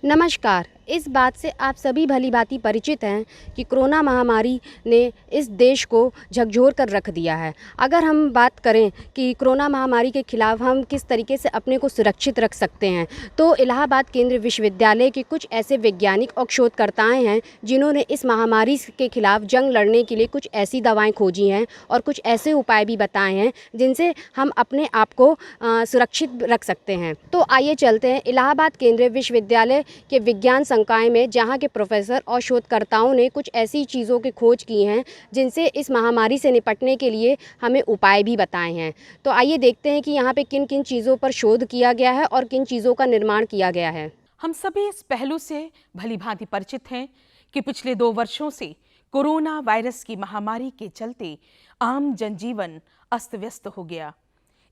नमस्कार। इस बात से आप सभी भली-भांति परिचित हैं कि कोरोना महामारी ने इस देश को झकझोर कर रख दिया है। अगर हम बात करें कि कोरोना महामारी के खिलाफ हम किस तरीके से अपने को सुरक्षित रख सकते हैं, तो इलाहाबाद केंद्रीय विश्वविद्यालय के कुछ ऐसे वैज्ञानिक और शोधकर्ताएँ हैं, जिन्होंने इस महामारी के खिलाफ जंग लड़ने के लिए कुछ ऐसी दवाएँ खोजी हैं और कुछ ऐसे उपाय भी बताए हैं, जिनसे हम अपने आप को सुरक्षित रख सकते हैं। तो आइए चलते हैं इलाहाबाद केंद्रीय विश्वविद्यालय के विज्ञान संकाय में, जहां के प्रोफेसर और शोधकर्ताओं ने कुछ ऐसी चीज़ों की खोज की हैं जिनसे इस महामारी से निपटने के लिए हमें उपाय भी बताए हैं। तो आइए देखते हैं कि यहाँ पे किन किन चीज़ों पर शोध किया गया है और किन चीज़ों का निर्माण किया गया है। हम सभी इस पहलू से भली भांति परिचित हैं कि पिछले 2 वर्षों से कोरोना वायरस की महामारी के चलते आम जनजीवन अस्त व्यस्त हो गया।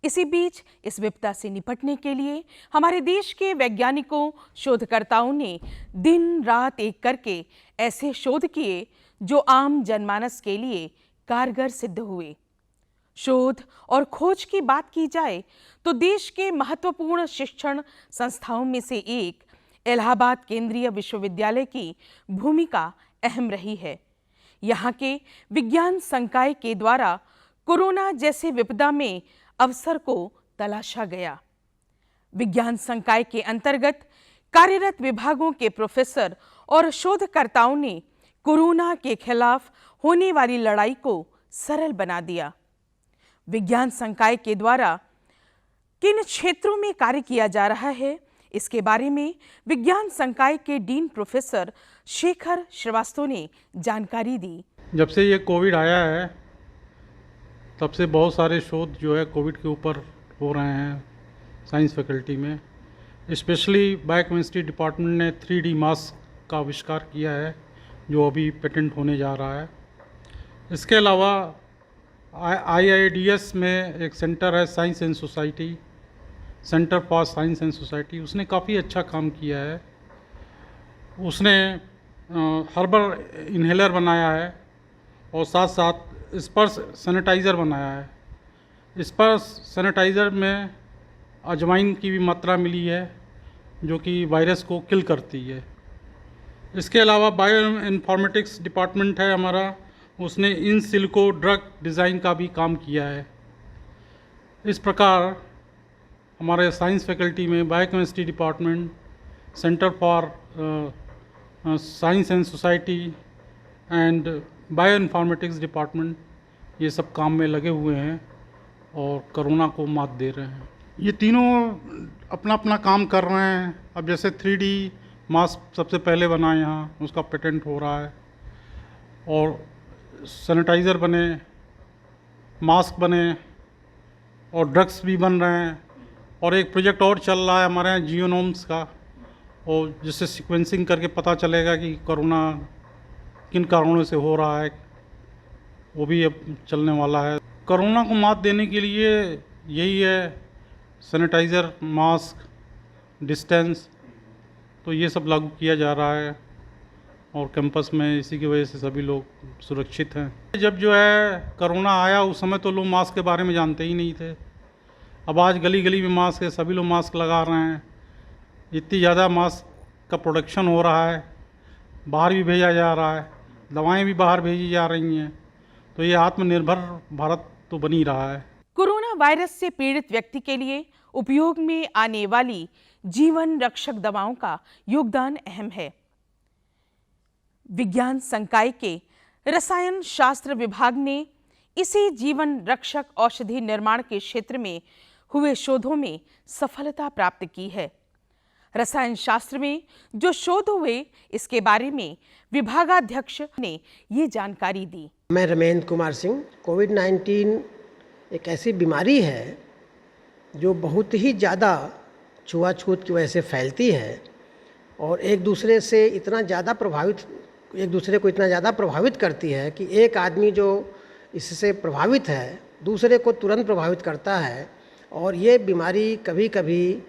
इसी बीच इस विपदा से निपटने के लिए हमारे देश के वैज्ञानिकों, शोधकर्ताओं ने दिन रात एक करके ऐसे शोध किए जो आम जनमानस के लिए कारगर सिद्ध हुए। शोध और खोज की बात की जाए तो देश के महत्वपूर्ण शिक्षण संस्थाओं में से एक इलाहाबाद केंद्रीय विश्वविद्यालय की भूमिका अहम रही है। यहाँ के विज्ञान संकाय के द्वारा कोरोना जैसे विपदा में अवसर को तलाशा गया। विज्ञान संकाय के अंतर्गत कार्यरत विभागों के प्रोफेसर और शोधकर्ताओं ने कोरोना के खिलाफ होने वाली लड़ाई को सरल बना दिया। विज्ञान संकाय के द्वारा किन क्षेत्रों में कार्य किया जा रहा है, इसके बारे में विज्ञान संकाय के डीन प्रोफेसर शेखर श्रीवास्तव ने जानकारी दी। जब से ये कोविड आया है तब से बहुत सारे शोध जो है कोविड के ऊपर हो रहे हैं साइंस फैकल्टी में। स्पेशली बायोकेमिस्ट्री डिपार्टमेंट ने 3D मास्क का आविष्कार किया है जो अभी पेटेंट होने जा रहा है। इसके अलावा IIDS में एक सेंटर है science and society, centre for science and society, उसने काफ़ी अच्छा काम किया है। उसने हर्बल इन्हेलर बनाया है और साथ साथ स्पर्श सैनिटाइज़र बनाया है। स्पर्श सैनिटाइज़र में अजवाइन की भी मात्रा मिली है जो कि वायरस को किल करती है। इसके अलावा बायो इन्फॉर्मेटिक्स डिपार्टमेंट है हमारा, उसने इन सिलिको ड्रग डिज़ाइन का भी काम किया है। इस प्रकार हमारे साइंस फैकल्टी में biochemistry department, centre for science and society and bio informatics department ये सब काम में लगे हुए हैं और कोरोना को मात दे रहे हैं। ये तीनों अपना अपना काम कर रहे हैं। अब जैसे 3D मास्क सबसे पहले बना यहाँ, उसका पेटेंट हो रहा है, और सैनिटाइज़र बने, मास्क बने और ड्रग्स भी बन रहे हैं। और एक प्रोजेक्ट और चल रहा है हमारे यहाँ जियोनोम्स का, और जिससे सीक्वेंसिंग करके पता चलेगा कि कोरोना किन कारणों से हो रहा है, वो भी अब चलने वाला है। कोरोना को मात देने के लिए यही है, सैनिटाइज़र, मास्क, डिस्टेंस, तो ये सब लागू किया जा रहा है और कैंपस में इसी की वजह से सभी लोग सुरक्षित हैं। जब जो है कोरोना आया उस समय तो लोग मास्क के बारे में जानते ही नहीं थे। अब आज गली गली में मास्क है, सभी लोग मास्क लगा रहे हैं। इतनी ज़्यादा मास्क का प्रोडक्शन हो रहा है, बाहर भी भेजा जा रहा है, दवाएं भी बाहर भेजी जा रही हैं, तो ये आत्मनिर्भर भारत तो बन ही रहा है। कोरोना वायरस से पीड़ित व्यक्ति के लिए उपयोग में आने वाली जीवन रक्षक दवाओं का योगदान अहम है। विज्ञान संकाय के रसायन शास्त्र विभाग ने इसी जीवन रक्षक औषधि निर्माण के क्षेत्र में हुए शोधों में सफलता प्राप्त की है। रसायन शास्त्र में जो शोध हुए, इसके बारे में विभागाध्यक्ष ने ये जानकारी दी। मैं रमेंद्र कुमार सिंह। कोविड-19 एक ऐसी बीमारी है जो बहुत ही ज़्यादा छुआछूत की वजह से फैलती है और एक दूसरे को इतना ज़्यादा प्रभावित करती है कि एक आदमी जो इससे प्रभावित है दूसरे को तुरंत प्रभावित करता है। और ये बीमारी कभी कभी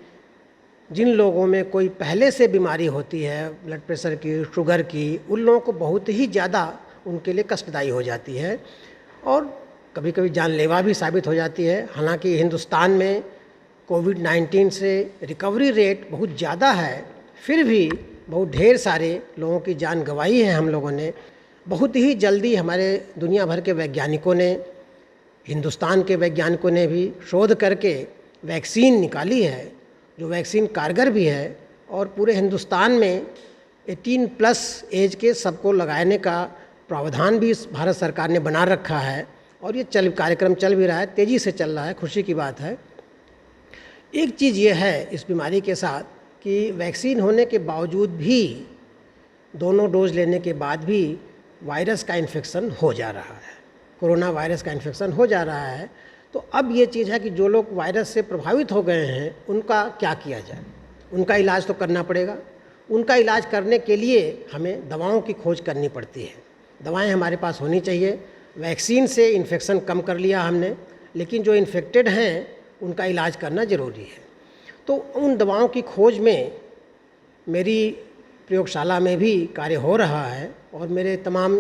जिन लोगों में कोई पहले से बीमारी होती है, ब्लड प्रेशर की, शुगर की, उन लोगों को बहुत ही ज़्यादा उनके लिए कष्टदायी हो जाती है और कभी कभी जानलेवा भी साबित हो जाती है। हालांकि हिंदुस्तान में कोविड-19 से रिकवरी रेट बहुत ज़्यादा है, फिर भी बहुत ढेर सारे लोगों की जान गंवाई है हम लोगों ने। बहुत ही जल्दी हमारे दुनिया भर के वैज्ञानिकों ने, हिंदुस्तान के वैज्ञानिकों ने भी शोध करके वैक्सीन निकाली है, जो वैक्सीन कारगर भी है और पूरे हिंदुस्तान में 18+ एज के सबको लगाने का प्रावधान भी इस भारत सरकार ने बना रखा है और ये कार्यक्रम चल भी रहा है, तेज़ी से चल रहा है, खुशी की बात है। एक चीज़ ये है इस बीमारी के साथ कि वैक्सीन होने के बावजूद भी, दोनों डोज लेने के बाद भी वायरस का इन्फेक्शन हो जा रहा है, कोरोना वायरस का इन्फेक्शन हो जा रहा है। तो अब ये चीज़ है कि जो लोग वायरस से प्रभावित हो गए हैं उनका क्या किया जाए। उनका इलाज तो करना पड़ेगा। उनका इलाज करने के लिए हमें दवाओं की खोज करनी पड़ती है। दवाएं हमारे पास होनी चाहिए। वैक्सीन से इन्फेक्शन कम कर लिया हमने, लेकिन जो इन्फेक्टेड हैं उनका इलाज करना ज़रूरी है। तो उन दवाओं की खोज में मेरी प्रयोगशाला में भी कार्य हो रहा है और मेरे तमाम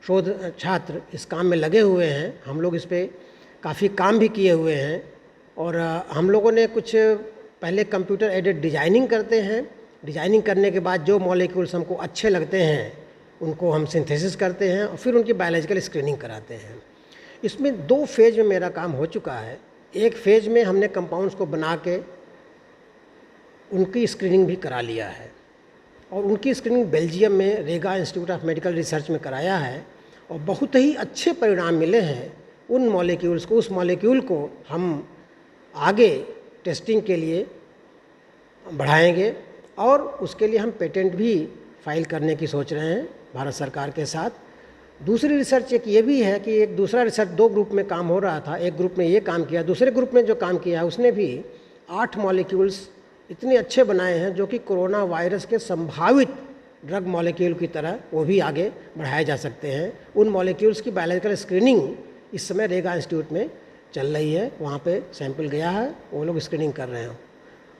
शोध छात्र इस काम में लगे हुए हैं। हम लोग इस पर काफ़ी काम भी किए हुए हैं और हम लोगों ने कुछ पहले कंप्यूटर एडेड डिजाइनिंग करते हैं। डिजाइनिंग करने के बाद जो मॉलिक्यूल्स हमको अच्छे लगते हैं उनको हम सिंथेसिस करते हैं और फिर उनकी बायोलॉजिकल स्क्रीनिंग कराते हैं। इसमें 2 फेज में मेरा काम हो चुका है। एक फेज में हमने कंपाउंड्स को बना के उनकी स्क्रीनिंग भी करा लिया है और उनकी स्क्रीनिंग बेल्जियम में रेगा इंस्टीट्यूट ऑफ मेडिकल रिसर्च में कराया है और बहुत ही अच्छे परिणाम मिले हैं। उन मॉलिक्यूल्स को, उस मॉलिक्यूल को हम आगे टेस्टिंग के लिए बढ़ाएंगे और उसके लिए हम पेटेंट भी फाइल करने की सोच रहे हैं भारत सरकार के साथ। दूसरी रिसर्च एक ये भी है कि एक दूसरा रिसर्च 2 ग्रुप में काम हो रहा था। एक ग्रुप में ये काम किया, दूसरे ग्रुप में जो काम किया है उसने भी 8 मॉलिक्यूल्स इतने अच्छे बनाए हैं जो कि कोरोना वायरस के संभावित ड्रग मॉलिक्यूल की तरह वो भी आगे बढ़ाए जा सकते हैं। उन मॉलिक्यूल्स की बायोलॉजिकल स्क्रीनिंग इस समय रेगा इंस्टीट्यूट में चल रही है। वहाँ पे सैंपल गया है, वो लोग स्क्रीनिंग कर रहे हैं।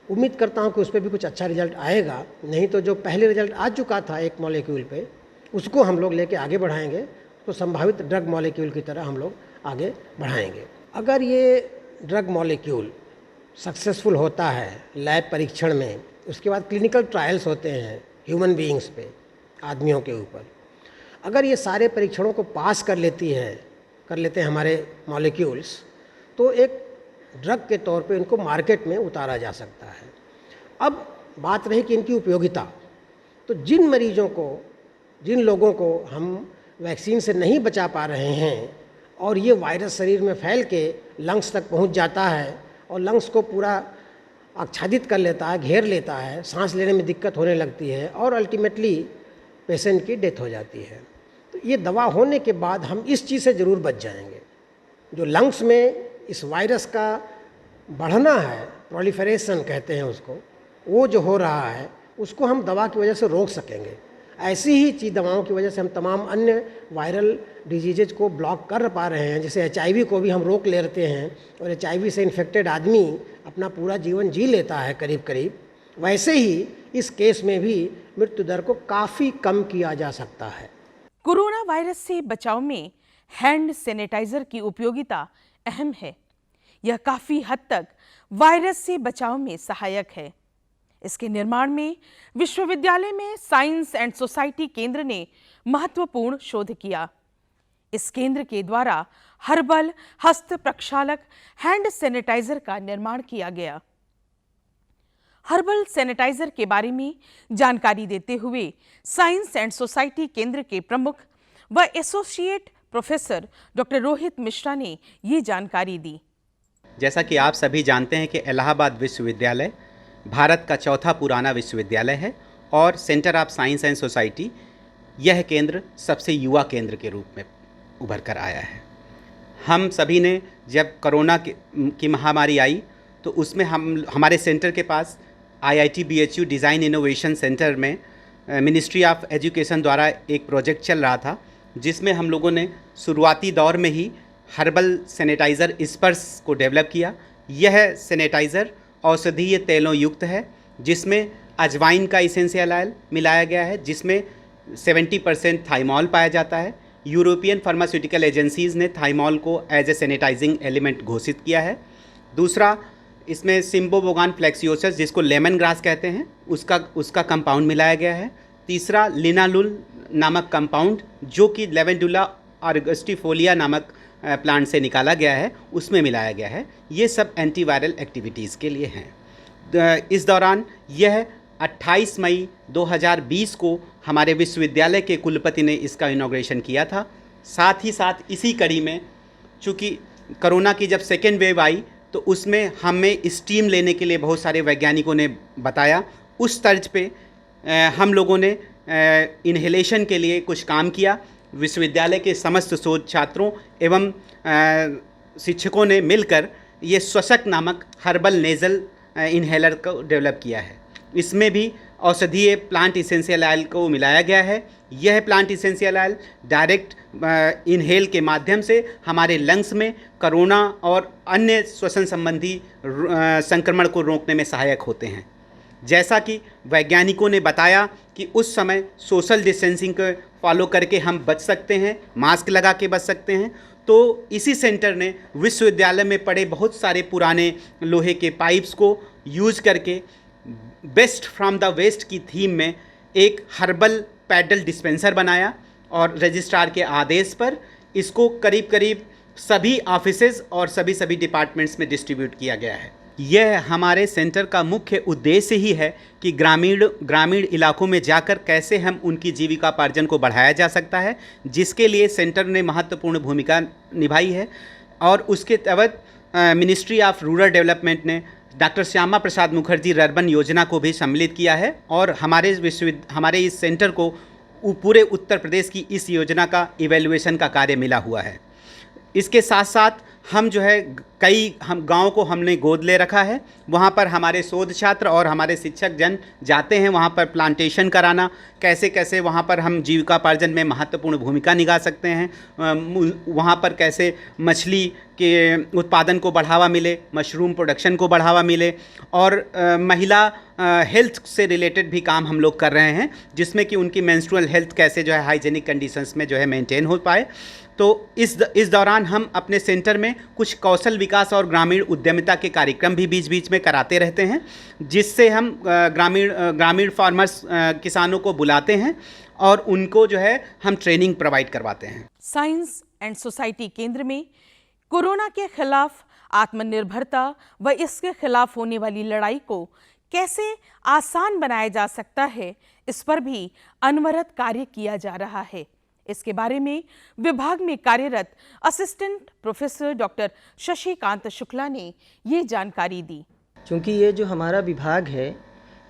उम्मीद करता हूँ कि उस पर भी कुछ अच्छा रिजल्ट आएगा। नहीं तो जो पहले रिजल्ट आ चुका था एक मॉलिक्यूल पे, उसको हम लोग लेके आगे बढ़ाएंगे, तो संभावित ड्रग मॉलिक्यूल की तरह हम लोग आगे बढ़ाएंगे। अगर ये ड्रग मॉलिक्यूल सक्सेसफुल होता है लैब परीक्षण में, उसके बाद क्लिनिकल ट्रायल्स होते हैं ह्यूमन बीइंग्स पे, आदमियों के ऊपर। अगर ये सारे परीक्षणों को पास कर लेते हैं हमारे मॉलिक्यूल्स, तो एक ड्रग के तौर पे इनको मार्केट में उतारा जा सकता है। अब बात रही कि इनकी उपयोगिता, तो जिन मरीजों को, जिन लोगों को हम वैक्सीन से नहीं बचा पा रहे हैं और ये वायरस शरीर में फैल के लंग्स तक पहुंच जाता है और लंग्स को पूरा आच्छादित कर लेता है, घेर लेता है, सांस लेने में दिक्कत होने लगती है और अल्टीमेटली पेशेंट की डेथ हो जाती है। तो ये दवा होने के बाद हम इस चीज़ से ज़रूर बच जाएंगे। जो लंग्स में इस वायरस का बढ़ना है, प्रोलिफरेशन कहते हैं उसको, वो जो हो रहा है उसको हम दवा की वजह से रोक सकेंगे। ऐसी ही चीज़ दवाओं की वजह से हम तमाम अन्य वायरल डिजीजेज को ब्लॉक कर पा रहे हैं। जैसे HIV को भी हम रोक लेते हैं और HIV से इन्फेक्टेड आदमी अपना पूरा जीवन जी लेता है करीब करीब, वैसे ही इस केस में भी मृत्यु दर को काफ़ी कम किया जा सकता है। कोरोना वायरस से बचाव में हैंड सैनिटाइजर की उपयोगिता अहम है। यह काफी हद तक वायरस से बचाव में सहायक है। इसके निर्माण में विश्वविद्यालय में साइंस एंड सोसाइटी केंद्र ने महत्वपूर्ण शोध किया। इस केंद्र के द्वारा हर्बल हस्त प्रक्षालक हैंड सैनिटाइजर का निर्माण किया गया। हर्बल सैनिटाइजर के बारे में जानकारी देते हुए साइंस एंड सोसाइटी केंद्र के प्रमुख व associate professor doctor Rohit Mishra ने ये जानकारी दी। जैसा कि आप सभी जानते हैं कि इलाहाबाद विश्वविद्यालय भारत का चौथा पुराना विश्वविद्यालय है और centre of science and society यह केंद्र सबसे युवा केंद्र के रूप में उभर कर आया है। हम सभी ने जब कोरोना की महामारी आई तो उसमें हमारे सेंटर के पास IIT BHU design innovation centre में मिनिस्ट्री ऑफ एजुकेशन द्वारा एक प्रोजेक्ट चल रहा था, जिसमें हम लोगों ने शुरुआती दौर में ही हर्बल सैनिटाइज़र स्पर्श को डेवलप किया। यह सैनिटाइज़र औषधीय तेलों युक्त है, जिसमें अजवाइन का इसेंशियल ऑयल मिलाया गया है, जिसमें 70% थाइमॉल पाया जाता है। यूरोपियन फार्मास्यूटिकल एजेंसीज़ ने थाइमॉल को एज ए सैनिटाइजिंग एलिमेंट घोषित किया है। दूसरा, इसमें सिम्बोबोगान फ्लेक्सियोसस जिसको लेमन ग्रास कहते हैं उसका कंपाउंड मिलाया गया है। तीसरा लिनालुल नामक कंपाउंड जो कि लेवेंडुला ऑर्गस्टिफोलिया नामक प्लांट से निकाला गया है उसमें मिलाया गया है। ये सब एंटीवायरल एक्टिविटीज़ के लिए हैं। इस दौरान यह 28 मई 2020 को हमारे विश्वविद्यालय के कुलपति ने इसका इनॉग्रेशन किया था। साथ ही साथ इसी कड़ी में चूँकि कोरोना की जब सेकेंड वेव आई तो उसमें हमें स्टीम लेने के लिए बहुत सारे वैज्ञानिकों ने बताया। उस तर्ज पे हम लोगों ने इन्हेलेशन के लिए कुछ काम किया। विश्वविद्यालय के समस्त शोध छात्रों एवं शिक्षकों ने मिलकर ये श्वसक नामक हर्बल नेज़ल इन्हेलर को डेवलप किया है। इसमें भी औषधीय प्लांट इसेंशियल ऑयल को मिलाया गया है। यह plant essential oil direct inhale के माध्यम से हमारे लंग्स में कोरोना और अन्य श्वसन संबंधी संक्रमण को रोकने में सहायक होते हैं। जैसा कि वैज्ञानिकों ने बताया कि उस समय सोशल डिस्टेंसिंग को फॉलो करके हम बच सकते हैं, मास्क लगा के बच सकते हैं। तो इसी सेंटर ने विश्वविद्यालय में पड़े बहुत सारे पुराने लोहे के पाइप्स को यूज करके बेस्ट फ्रॉम द वेस्ट की थीम में एक हर्बल पैडल डिस्पेंसर बनाया और रजिस्ट्रार के आदेश पर इसको करीब करीब सभी ऑफिसेज और सभी डिपार्टमेंट्स में डिस्ट्रीब्यूट किया गया है। यह हमारे सेंटर का मुख्य उद्देश्य ही है कि ग्रामीण इलाकों में जाकर कैसे हम उनकी जीविकापार्जन को बढ़ाया जा सकता है, जिसके लिए सेंटर ने महत्वपूर्ण भूमिका निभाई है। और उसके तहत मिनिस्ट्री ऑफ रूरल डेवलपमेंट ने डॉक्टर श्यामा प्रसाद मुखर्जी अर्बन योजना को भी सम्मिलित किया है और हमारे इस सेंटर को पूरे उत्तर प्रदेश की इस योजना का इवैल्यूएशन का कार्य मिला हुआ है। इसके साथ साथ हम जो है हम गाँव को हमने गोद ले रखा है। वहाँ पर हमारे शोध छात्र और हमारे शिक्षक जन जाते हैं वहाँ पर प्लांटेशन कराना, कैसे कैसे वहाँ पर हम जीविकापार्जन में महत्वपूर्ण भूमिका निभा सकते हैं, वहाँ पर कैसे मछली के उत्पादन को बढ़ावा मिले, मशरूम प्रोडक्शन को बढ़ावा मिले और महिला हेल्थ से रिलेटेड भी काम हम लोग कर रहे हैं, जिसमें कि उनकी मेंस्ट्रुअल हेल्थ कैसे जो है हाइजेनिक कंडीशंस में जो है मेंटेन हो पाए। तो इस दौरान हम अपने सेंटर में कुछ कौशल विकास और ग्रामीण उद्यमिता के कार्यक्रम भी बीच बीच में कराते रहते हैं, जिससे हम ग्रामीण फार्मर्स किसानों को बुलाते हैं और उनको जो है हम ट्रेनिंग प्रोवाइड करवाते हैं। साइंस एंड सोसाइटी केंद्र में कोरोना के खिलाफ आत्मनिर्भरता व इसके खिलाफ होने वाली लड़ाई को कैसे आसान बनाया जा सकता है, इस पर भी अनवरत कार्य किया जा रहा है। इसके बारे में विभाग में कार्यरत assistant professor doctor Shashikant Shukla ने ये जानकारी दी। क्योंकि ये जो हमारा विभाग है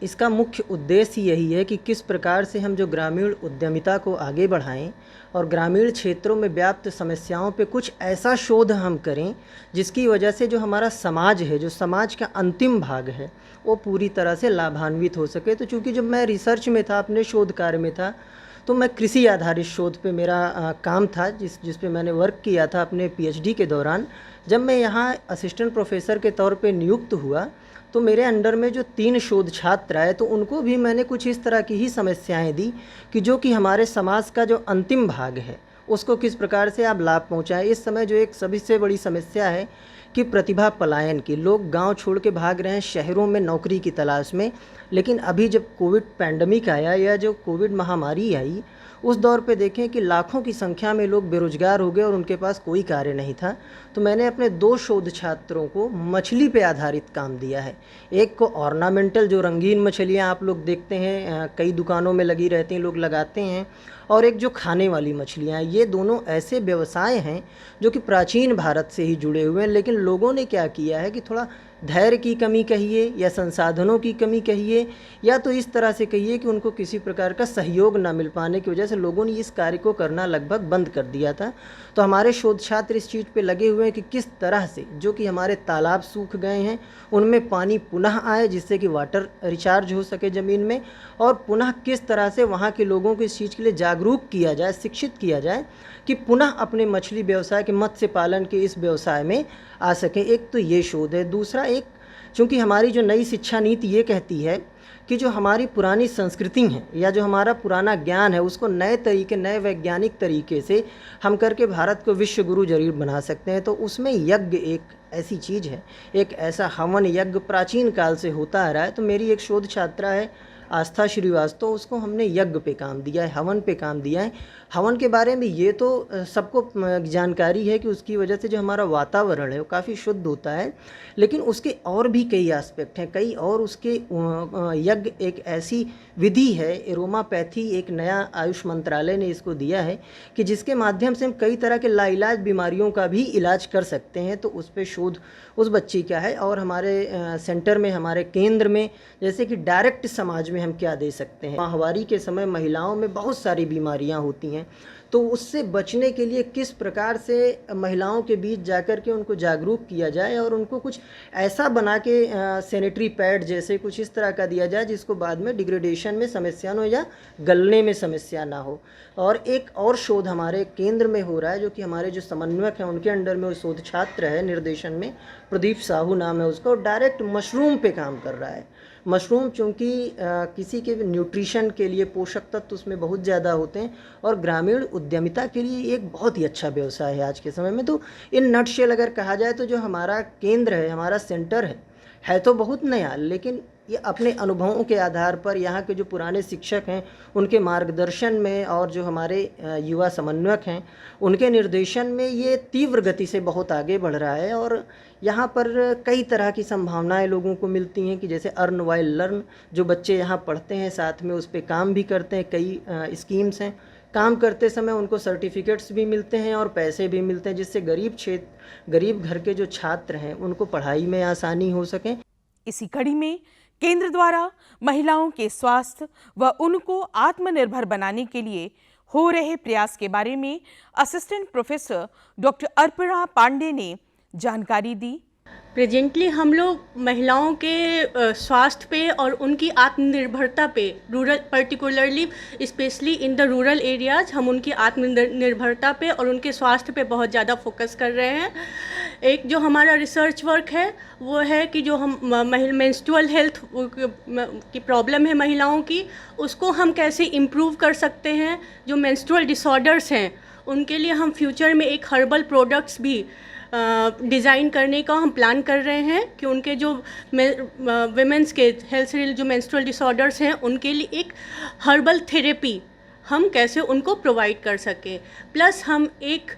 इसका मुख्य उद्देश्य यही है कि किस प्रकार से हम जो ग्रामीण उद्यमिता को आगे बढ़ाएं और ग्रामीण क्षेत्रों में व्याप्त समस्याओं पे कुछ ऐसा शोध हम करें जिसकी वजह से जो हमारा समाज है, जो समाज का अंतिम भाग है, वो पूरी तरह से लाभान्वित हो सके। तो चूँकि जब मैं रिसर्च में था, अपने शोध कार्य में था, तो मैं कृषि आधारित शोध पे मेरा काम था, जिस पे मैंने वर्क किया था अपने पीएचडी के दौरान। जब मैं यहाँ असिस्टेंट प्रोफेसर के तौर पे नियुक्त हुआ तो मेरे अंडर में जो 3 शोध छात्र आए तो उनको भी मैंने कुछ इस तरह की ही समस्याएं दी कि जो कि हमारे समाज का जो अंतिम भाग है उसको किस प्रकार से आप लाभ पहुँचाएँ। इस समय जो एक सभी से बड़ी समस्या है कि प्रतिभा पलायन की, लोग गांव छोड़ के भाग रहे हैं शहरों में नौकरी की तलाश में। लेकिन अभी जब कोविड पैंडमिक आया या जो कोविड महामारी आई, उस दौर पे देखें कि लाखों की संख्या में लोग बेरोजगार हो गए और उनके पास कोई कार्य नहीं था। तो मैंने अपने 2 शोध छात्रों को मछली पे आधारित काम दिया है। एक को ऑर्नामेंटल, जो रंगीन मछलियाँ आप लोग देखते हैं कई दुकानों में लगी रहती हैं, लोग लगाते हैं, और एक जो खाने वाली मछलियाँ। ये दोनों ऐसे व्यवसाय हैं जो कि प्राचीन भारत से ही जुड़े हुए हैं, लेकिन लोगों ने क्या किया है कि थोड़ा धैर्य की कमी कहिए या संसाधनों की कमी कहिए या तो इस तरह से कहिए कि उनको किसी प्रकार का सहयोग ना मिल पाने की वजह से लोगों ने इस कार्य को करना लगभग बंद कर दिया था। तो हमारे शोध छात्र इस चीज़ पे लगे हुए हैं कि किस तरह से जो कि हमारे तालाब सूख गए हैं उनमें पानी पुनः आए, जिससे कि वाटर रिचार्ज हो सके ज़मीन में, और पुनः किस तरह से वहाँ के लोगों को इस चीज़ के लिए जागरूक किया जाए, शिक्षित किया जाए कि पुनः अपने मछली व्यवसाय के, मत्स्य पालन के इस व्यवसाय में आ सकें। एक तो ये शोध है। दूसरा, एक चूँकि हमारी जो नई शिक्षा नीति ये कहती है कि जो हमारी पुरानी संस्कृति है या जो हमारा पुराना ज्ञान है उसको नए तरीके, नए वैज्ञानिक तरीके से हम करके भारत को विश्व गुरु जरूर बना सकते हैं। तो उसमें यज्ञ एक ऐसी चीज़ है, एक ऐसा हवन यज्ञ प्राचीन काल से होता आ रहा है। तो मेरी एक शोध छात्रा है आस्था श्रीवास्तव, उसको हमने यज्ञ पे काम दिया है, हवन पे काम दिया है। हवन के बारे में ये तो सबको जानकारी है कि उसकी वजह से जो हमारा वातावरण है वो काफ़ी शुद्ध होता है, लेकिन उसके और भी कई एस्पेक्ट हैं, कई और उसके यज्ञ एक ऐसी विधि है, एरोमापैथी एक नया आयुष मंत्रालय ने इसको दिया है कि जिसके माध्यम से हम कई तरह के लाइलाज बीमारियों का भी इलाज कर सकते हैं। तो उस पर शोध उस बच्ची का है। और हमारे सेंटर में, हमारे केंद्र में जैसे कि डायरेक्ट समाज में हम क्या दे सकते हैं। माहवारी के समय महिलाओं में बहुत सारी बीमारियां होती हैं, तो उससे बचने के लिए किस प्रकार से महिलाओं के बीच जाकर के उनको जागरूक किया जाए और उनको कुछ ऐसा बना के सैनिटरी पैड जैसे कुछ इस तरह का दिया जाए जिसको बाद में डिग्रेडेशन में समस्या ना हो या गलने में समस्या ना हो। और एक और शोध हमारे केंद्र में हो रहा है जो कि हमारे जो समन्वयक हैं उनके अंडर में वो शोध छात्र है निर्देशन में, प्रदीप साहू नाम है उसका, और डायरेक्ट मशरूम पे काम कर रहा है। मशरूम चूँकि किसी के न्यूट्रिशन के लिए पोषक तत्व उसमें बहुत ज़्यादा होते हैं और ग्रामीण उद्यमिता के लिए एक बहुत ही अच्छा व्यवसाय है आज के समय में। तो इन नटशेल अगर कहा जाए तो जो हमारा केंद्र है, हमारा सेंटर है तो बहुत नया, लेकिन ये अपने अनुभवों के आधार पर यहाँ के जो पुराने शिक्षक हैं उनके मार्गदर्शन में और जो हमारे युवा समन्वयक हैं उनके निर्देशन में ये तीव्र गति से बहुत आगे बढ़ रहा है। और यहाँ पर कई तरह की संभावनाएं लोगों को मिलती हैं कि जैसे अर्न वाइल लर्न, जो बच्चे यहाँ पढ़ते हैं साथ में उस पर काम भी करते हैं। कई स्कीम्स हैं, काम करते समय उनको सर्टिफिकेट्स भी मिलते हैं और पैसे भी मिलते हैं, जिससे गरीब घर के जो छात्र हैं उनको पढ़ाई में आसानी हो सके। इसी कड़ी में केंद्र द्वारा महिलाओं के स्वास्थ्य व उनको आत्मनिर्भर बनाने के लिए हो रहे प्रयास के बारे में assistant professor doctor Arpana Pandey ने जानकारी दी। प्रेजेंटली हम लोग महिलाओं के स्वास्थ्य पे और उनकी आत्मनिर्भरता पे, rural particularly specially in the rural areas, हम उनकी आत्मनिर्भरता पे और उनके स्वास्थ्य पे बहुत ज़्यादा फोकस कर रहे हैं। एक जो हमारा रिसर्च वर्क है वो है कि जो हम मेंस्ट्रुअल हेल्थ की प्रॉब्लम है महिलाओं की, उसको हम कैसे इम्प्रूव कर सकते हैं। जो मेंस्ट्रुअल डिसऑर्डर्स हैं उनके लिए हम फ्यूचर में एक हर्बल प्रोडक्ट्स भी डिज़ाइन करने का हम प्लान कर रहे हैं कि उनके जो विमेंस के हेल्थ से जो मेंस्ट्रुअल डिसऑर्डर्स हैं उनके लिए एक हर्बल थेरेपी हम कैसे उनको प्रोवाइड कर सकें। प्लस हम एक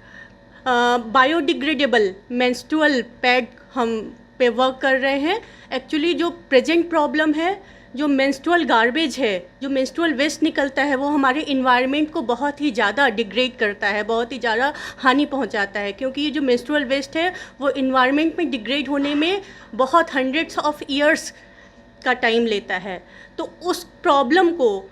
बायोडिग्रेडेबल मेंस्ट्रुअल पैड हम पे वर्क कर रहे हैं। एक्चुअली जो प्रेजेंट प्रॉब्लम है, जो मेंस्ट्रुअल गार्बेज है, जो मेंस्ट्रुअल वेस्ट निकलता है, वो हमारे इन्वायरमेंट को बहुत ही ज़्यादा डिग्रेड करता है, बहुत ही ज़्यादा हानि पहुंचाता है। क्योंकि ये जो मेंस्ट्रुअल वेस्ट है वो इन्वायरमेंट में डिग्रेड होने में बहुत हंड्रेड्स ऑफ ईयर्स का टाइम लेता है। तो उस प्रॉब्लम को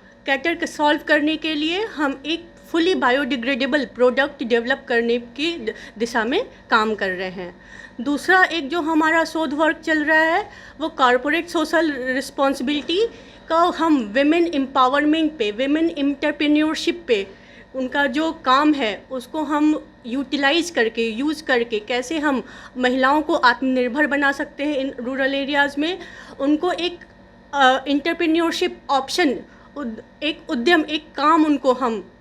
सॉल्व करने के लिए हम एक फुली बायोडिग्रेडेबल प्रोडक्ट डेवलप करने की दिशा में काम कर रहे हैं। दूसरा एक जो हमारा शोध वर्क चल रहा है वो कॉरपोरेट सोशल रिस्पॉन्सिबिलिटी का, हम विमेन एम्पावरमेंट पे, विमेन एंटरप्रेन्योरशिप पे उनका जो काम है उसको हम यूज़ करके कैसे हम महिलाओं को आत्मनिर्भर बना सकते हैं इन रूरल एरियाज़ में। उनको एक एंटरप्रेन्योरशिप ऑप्शन, एक उद्यम, एक काम उनको हम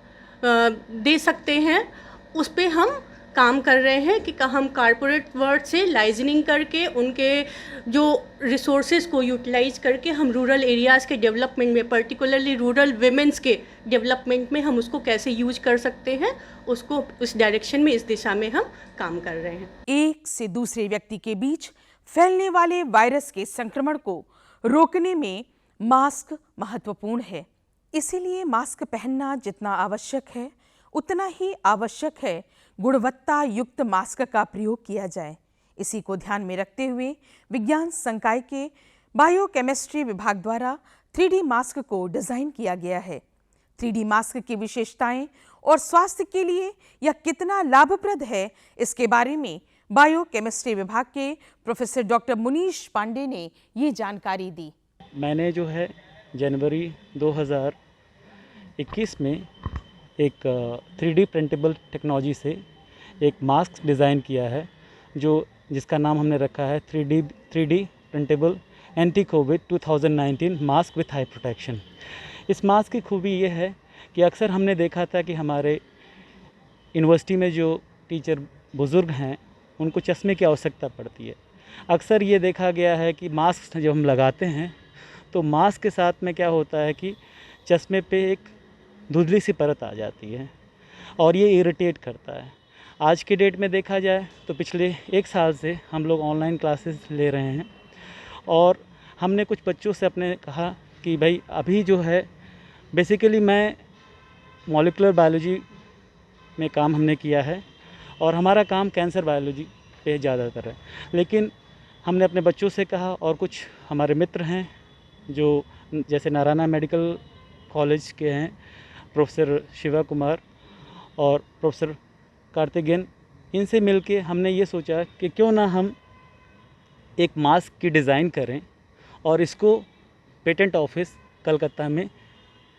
दे सकते हैं। उस पे हम काम कर रहे हैं कि हम कॉरपोरेट वर्ल्ड से लाइजनिंग करके उनके जो रिसोर्सेज को यूटिलाइज करके हम रूरल एरियाज़ के डेवलपमेंट में, पर्टिकुलरली रूरल विमेंस के डेवलपमेंट में हम उसको कैसे यूज कर सकते हैं, उसको उस डायरेक्शन में, इस दिशा में हम काम कर रहे हैं। एक से दूसरे व्यक्ति के बीच फैलने वाले वायरस के संक्रमण को रोकने में मास्क महत्वपूर्ण है। इसीलिए मास्क पहनना जितना आवश्यक है उतना ही आवश्यक है गुणवत्ता युक्त मास्क का प्रयोग किया जाए। इसी को ध्यान में रखते हुए विज्ञान संकाय के बायोकेमिस्ट्री विभाग द्वारा 3D मास्क को डिजाइन किया गया है। 3D मास्क की विशेषताएं और स्वास्थ्य के लिए यह कितना लाभप्रद है, इसके बारे में बायोकेमिस्ट्री विभाग के प्रोफेसर डॉक्टर मुनीश पांडे ने ये जानकारी दी। मैंने जो है जनवरी 2021 में एक 3D प्रिंटेबल टेक्नोलॉजी से एक मास्क डिज़ाइन किया है, जिसका नाम हमने रखा है 3D printable anti Covid 2019 mask with high protection. इस मास्क की खूबी ये है कि अक्सर हमने देखा था कि हमारे यूनिवर्सिटी में जो टीचर बुज़ुर्ग हैं उनको चश्मे की आवश्यकता पड़ती है। अक्सर ये देखा गया है कि मास्क जब हम लगाते हैं तो मास्क के साथ में क्या होता है कि चश्मे पे एक धुंधली सी परत आ जाती है और ये इरिटेट करता है। आज के डेट में देखा जाए तो पिछले 1 साल से हम लोग ऑनलाइन क्लासेस ले रहे हैं और हमने कुछ बच्चों से अपने कहा कि भाई अभी जो है बेसिकली मैं मॉलिक्यूलर बायोलॉजी में काम हमने किया है और हमारा काम कैंसर बायोलॉजी पे ज़्यादातर है, लेकिन हमने अपने बच्चों से कहा और कुछ हमारे मित्र हैं जो जैसे नारायणा मेडिकल कॉलेज के हैं, प्रोफेसर शिवा कुमार और प्रोफेसर कार्तिकेयन, इनसे मिलके हमने ये सोचा कि क्यों ना हम एक मास्क की डिज़ाइन करें और इसको पेटेंट ऑफिस कलकत्ता में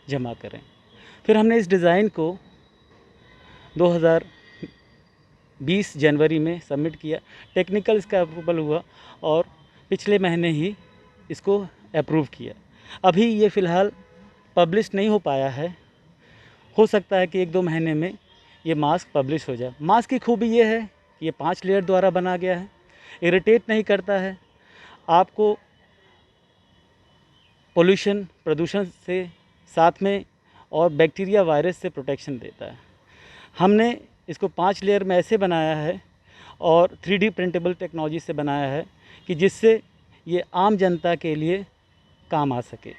जमा करें। फिर हमने इस डिज़ाइन को 2020 जनवरी में सबमिट किया, टेक्निकल इसका अप्रूवल हुआ और पिछले महीने ही इसको अप्रूव किया। अभी ये फ़िलहाल पब्लिश नहीं हो पाया है, हो सकता है कि 1-2 महीने में ये मास्क पब्लिश हो जाए। मास्क की खूबी ये है कि ये 5 लेयर द्वारा बना गया है, इरिटेट नहीं करता है, आपको पोल्यूशन प्रदूषण से साथ में और बैक्टीरिया वायरस से प्रोटेक्शन देता है। हमने इसको 5 लेयर में ऐसे बनाया है और 3D प्रिंटेबल टेक्नोलॉजी से बनाया है कि जिससे ये आम जनता के लिए काम आ सके।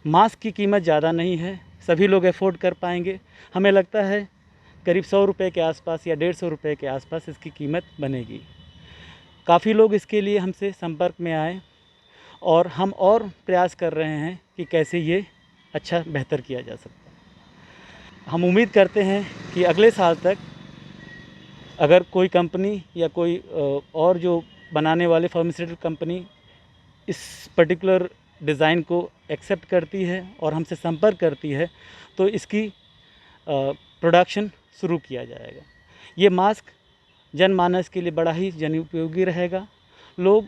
मास्क की कीमत ज़्यादा नहीं है, सभी लोग अफोर्ड कर पाएंगे। हमें लगता है करीब 100 रुपये के आसपास या 150 रुपये के आसपास इसकी कीमत बनेगी। काफ़ी लोग इसके लिए हमसे संपर्क में आए और हम और प्रयास कर रहे हैं कि कैसे ये अच्छा बेहतर किया जा सकता है। हम उम्मीद करते हैं कि अगले साल तक अगर कोई कंपनी या कोई और जो बनाने वाले फार्मास्यूटिकल कंपनी इस पर्टिकुलर डिज़ाइन को एक्सेप्ट करती है और हमसे संपर्क करती है तो इसकी प्रोडक्शन शुरू किया जाएगा। ये मास्क जनमानस के लिए बड़ा ही जनोपयोगी रहेगा। लोग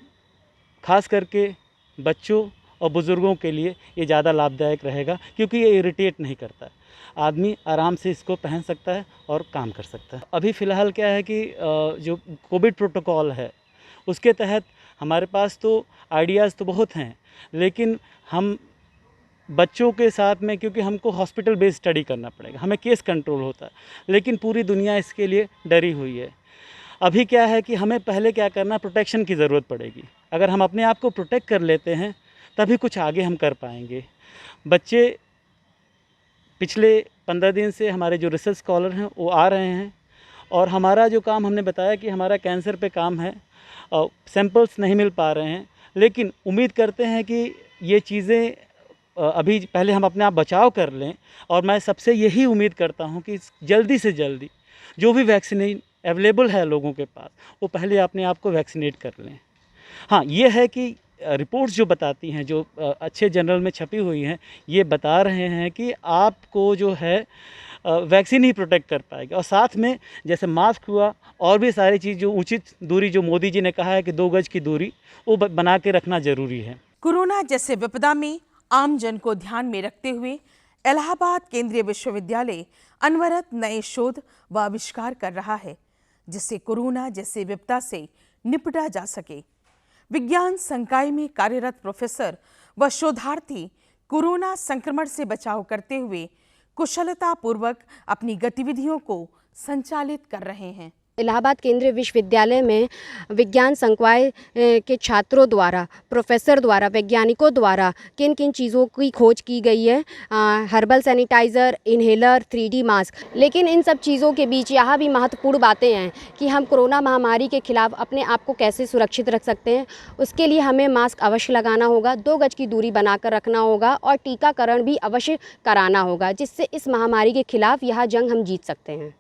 खास करके बच्चों और बुज़ुर्गों के लिए ये ज़्यादा लाभदायक रहेगा क्योंकि ये इरिटेट नहीं करता है। आदमी आराम से इसको पहन सकता है और काम कर सकता है। अभी फ़िलहाल क्या है कि जो कोविड प्रोटोकॉल है उसके तहत हमारे पास तो आइडियाज़ तो बहुत हैं, लेकिन हम बच्चों के साथ में क्योंकि हमको हॉस्पिटल बेस्ड स्टडी करना पड़ेगा, हमें केस कंट्रोल होता है, लेकिन पूरी दुनिया इसके लिए डरी हुई है। अभी क्या है कि हमें पहले क्या करना, प्रोटेक्शन की ज़रूरत पड़ेगी। अगर हम अपने आप को प्रोटेक्ट कर लेते हैं तभी कुछ आगे हम कर पाएंगे। बच्चे पिछले 15 दिन से हमारे जो रिसर्च स्कॉलर हैं वो आ रहे हैं और हमारा जो काम हमने बताया कि हमारा कैंसर पे काम है, सैंपल्स नहीं मिल पा रहे हैं, लेकिन उम्मीद करते हैं कि ये चीज़ें अभी पहले हम अपने आप बचाव कर लें और मैं सबसे यही उम्मीद करता हूँ कि जल्दी से जल्दी जो भी वैक्सीन अवेलेबल है लोगों के पास वो पहले अपने आप को वैक्सीनेट कर लें। हाँ, ये है कि रिपोर्ट्स जो बताती हैं, जो अच्छे जर्नल में छपी हुई हैं, ये बता रहे हैं कि आपको जो है वैक्सीन ही प्रोटेक्ट कर पाएगी और साथ में जैसे मास्क हुआ और भी सारी चीज़, जो उचित दूरी जो मोदी जी ने कहा है कि 2 गज की दूरी, वो बना के रखना ज़रूरी है। कोरोना जैसे विपदा में आम जन को ध्यान में रखते हुए इलाहाबाद केंद्रीय विश्वविद्यालय अनवरत नए शोध व आविष्कार कर रहा है जिससे कोरोना जैसे विपदा से निपटा जा सके। विज्ञान संकाय में कार्यरत प्रोफेसर व शोधार्थी कोरोना संक्रमण से बचाव करते हुए कुशलतापूर्वक अपनी गतिविधियों को संचालित कर रहे हैं। इलाहाबाद केंद्रीय विश्वविद्यालय में विज्ञान संकाय के छात्रों द्वारा, प्रोफेसर द्वारा, वैज्ञानिकों द्वारा किन किन चीज़ों की खोज की गई है, herbal sanitiser, inhaler, 3D mask. लेकिन इन सब चीज़ों के बीच यहाँ भी महत्वपूर्ण बातें हैं कि हम कोरोना महामारी के खिलाफ अपने आप को कैसे सुरक्षित रख सकते हैं। उसके लिए हमें मास्क अवश्य लगाना होगा, 2 गज की दूरी बनाकर रखना होगा और टीकाकरण भी अवश्य कराना होगा, जिससे इस महामारी के खिलाफ यह जंग हम जीत सकते हैं।